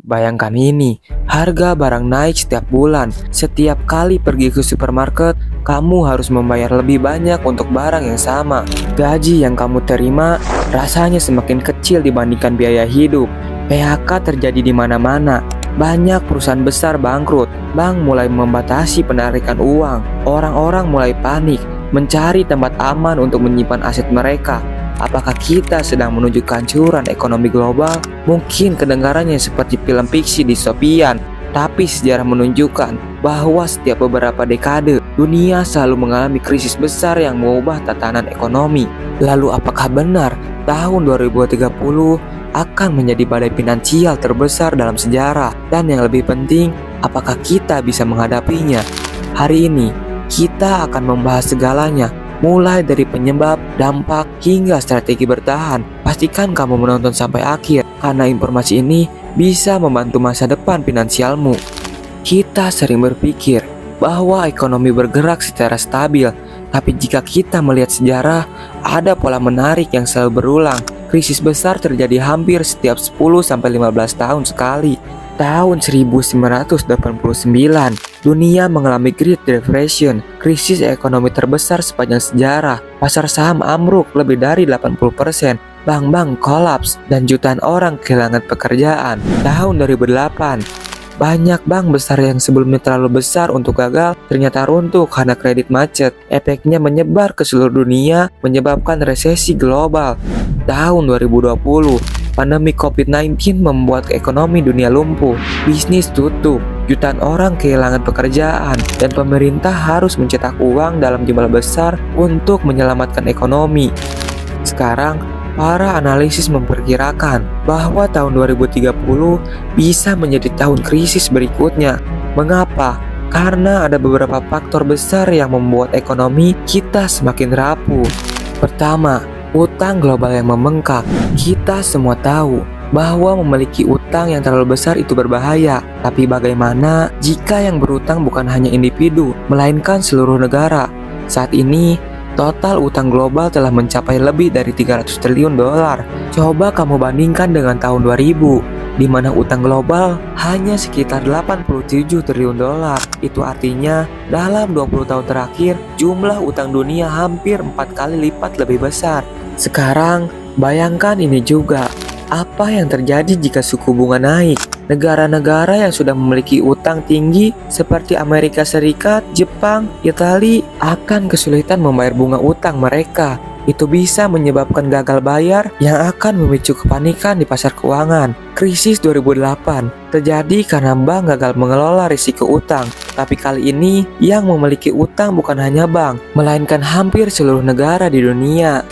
Bayangkan ini, harga barang naik setiap bulan. Setiap kali pergi ke supermarket, kamu harus membayar lebih banyak untuk barang yang sama. Gaji yang kamu terima rasanya semakin kecil dibandingkan biaya hidup. PHK terjadi di mana-mana. Banyak perusahaan besar bangkrut. Bank mulai membatasi penarikan uang. Orang-orang mulai panik, mencari tempat aman untuk menyimpan aset mereka. Apakah kita sedang menuju kehancuran ekonomi global? Mungkin kedengarannya seperti film fiksi dystopian, tapi sejarah menunjukkan bahwa setiap beberapa dekade, dunia selalu mengalami krisis besar yang mengubah tatanan ekonomi. Lalu apakah benar tahun 2030 akan menjadi badai finansial terbesar dalam sejarah? Dan yang lebih penting, apakah kita bisa menghadapinya? Hari ini, kita akan membahas segalanya, mulai dari penyebab, dampak, hingga strategi bertahan. Pastikan kamu menonton sampai akhir, karena informasi ini bisa membantu masa depan finansialmu. Kita sering berpikir bahwa ekonomi bergerak secara stabil, tapi jika kita melihat sejarah, ada pola menarik yang selalu berulang. Krisis besar terjadi hampir setiap 10-15 tahun sekali. Tahun 1989, dunia mengalami Great Depression, krisis ekonomi terbesar sepanjang sejarah. Pasar saham ambruk lebih dari 80%, bank-bank kolaps, dan jutaan orang kehilangan pekerjaan. Tahun 2008, banyak bank besar yang sebelumnya terlalu besar untuk gagal ternyata runtuh karena kredit macet. Efeknya menyebar ke seluruh dunia, menyebabkan resesi global. Tahun 2020, pandemi COVID-19 membuat ekonomi dunia lumpuh, bisnis tutup, jutaan orang kehilangan pekerjaan, dan pemerintah harus mencetak uang dalam jumlah besar untuk menyelamatkan ekonomi. Sekarang, para analisis memperkirakan bahwa tahun 2030 bisa menjadi tahun krisis berikutnya. Mengapa? Karena ada beberapa faktor besar yang membuat ekonomi kita semakin rapuh. Pertama, utang global yang membengkak. Kita semua tahu bahwa memiliki utang yang terlalu besar itu berbahaya. Tapi bagaimana jika yang berutang bukan hanya individu, melainkan seluruh negara? Saat ini, total utang global telah mencapai lebih dari 300 triliun dolar. Coba kamu bandingkan dengan tahun 2000, di mana utang global hanya sekitar 87 triliun dolar. Itu artinya dalam 20 tahun terakhir, jumlah utang dunia hampir 4 kali lipat lebih besar. Sekarang, bayangkan ini juga. Apa yang terjadi jika suku bunga naik? Negara-negara yang sudah memiliki utang tinggi seperti Amerika Serikat, Jepang, Italia akan kesulitan membayar bunga utang mereka. Itu bisa menyebabkan gagal bayar yang akan memicu kepanikan di pasar keuangan. Krisis 2008 terjadi karena bank gagal mengelola risiko utang. Tapi kali ini yang memiliki utang bukan hanya bank, melainkan hampir seluruh negara di dunia.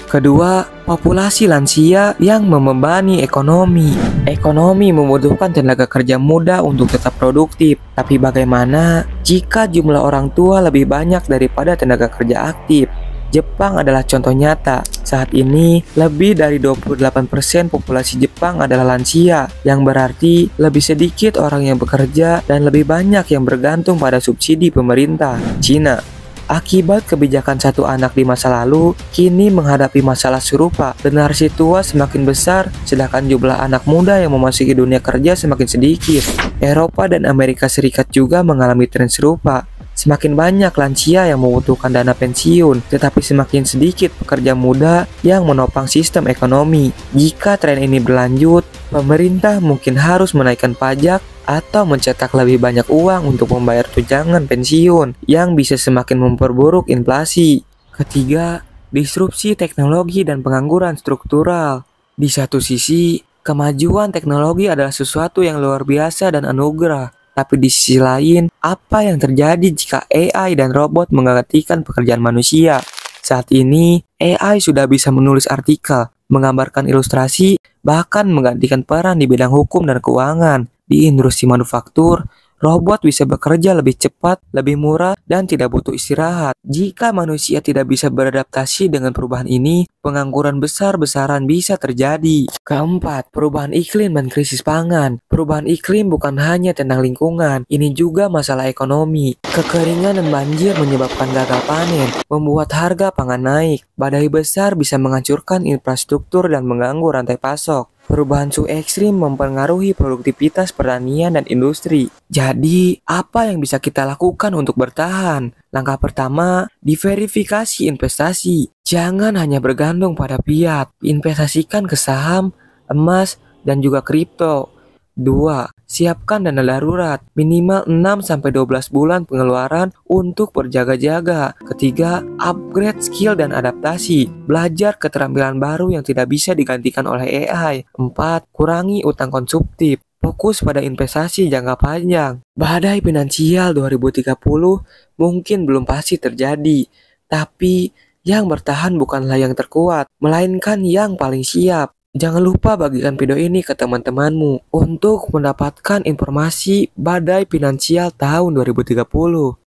Kedua, populasi lansia yang membebani ekonomi. Ekonomi membutuhkan tenaga kerja muda untuk tetap produktif. Tapi bagaimana jika jumlah orang tua lebih banyak daripada tenaga kerja aktif? Jepang adalah contoh nyata. Saat ini, lebih dari 28% populasi Jepang adalah lansia, yang berarti lebih sedikit orang yang bekerja dan lebih banyak yang bergantung pada subsidi pemerintah. Cina, akibat kebijakan satu anak di masa lalu, kini menghadapi masalah serupa. Generasi tua semakin besar, sedangkan jumlah anak muda yang memasuki dunia kerja semakin sedikit. Eropa dan Amerika Serikat juga mengalami tren serupa. Semakin banyak lansia yang membutuhkan dana pensiun, tetapi semakin sedikit pekerja muda yang menopang sistem ekonomi. Jika tren ini berlanjut, pemerintah mungkin harus menaikkan pajak atau mencetak lebih banyak uang untuk membayar tunjangan pensiun yang bisa semakin memperburuk inflasi. Ketiga, disrupsi teknologi dan pengangguran struktural. Di satu sisi, kemajuan teknologi adalah sesuatu yang luar biasa dan anugerah. Tapi di sisi lain, apa yang terjadi jika AI dan robot menggantikan pekerjaan manusia? Saat ini, AI sudah bisa menulis artikel, menggambarkan ilustrasi, bahkan menggantikan peran di bidang hukum dan keuangan. Di industri manufaktur, robot bisa bekerja lebih cepat, lebih murah, dan tidak butuh istirahat. Jika manusia tidak bisa beradaptasi dengan perubahan ini, pengangguran besar-besaran bisa terjadi. Keempat, perubahan iklim dan krisis pangan. Perubahan iklim bukan hanya tentang lingkungan, ini juga masalah ekonomi. Kekeringan dan banjir menyebabkan gagal panen, membuat harga pangan naik. Badai besar bisa menghancurkan infrastruktur dan mengganggu rantai pasok. Perubahan suhu ekstrim mempengaruhi produktivitas pertanian dan industri. Jadi, apa yang bisa kita lakukan untuk bertahan? Langkah pertama, diverifikasi investasi. Jangan hanya bergantung pada fiat, investasikan ke saham, emas, dan juga kripto. 2. Siapkan dana darurat, minimal 6-12 bulan pengeluaran untuk berjaga-jaga. Ketiga, upgrade skill dan adaptasi. Belajar keterampilan baru yang tidak bisa digantikan oleh AI. 4. Kurangi utang konsumtif. Fokus pada investasi jangka panjang. Badai finansial 2030 mungkin belum pasti terjadi, tapi yang bertahan bukanlah yang terkuat, melainkan yang paling siap. Jangan lupa bagikan video ini ke teman-temanmu untuk mendapatkan informasi badai finansial tahun 2030.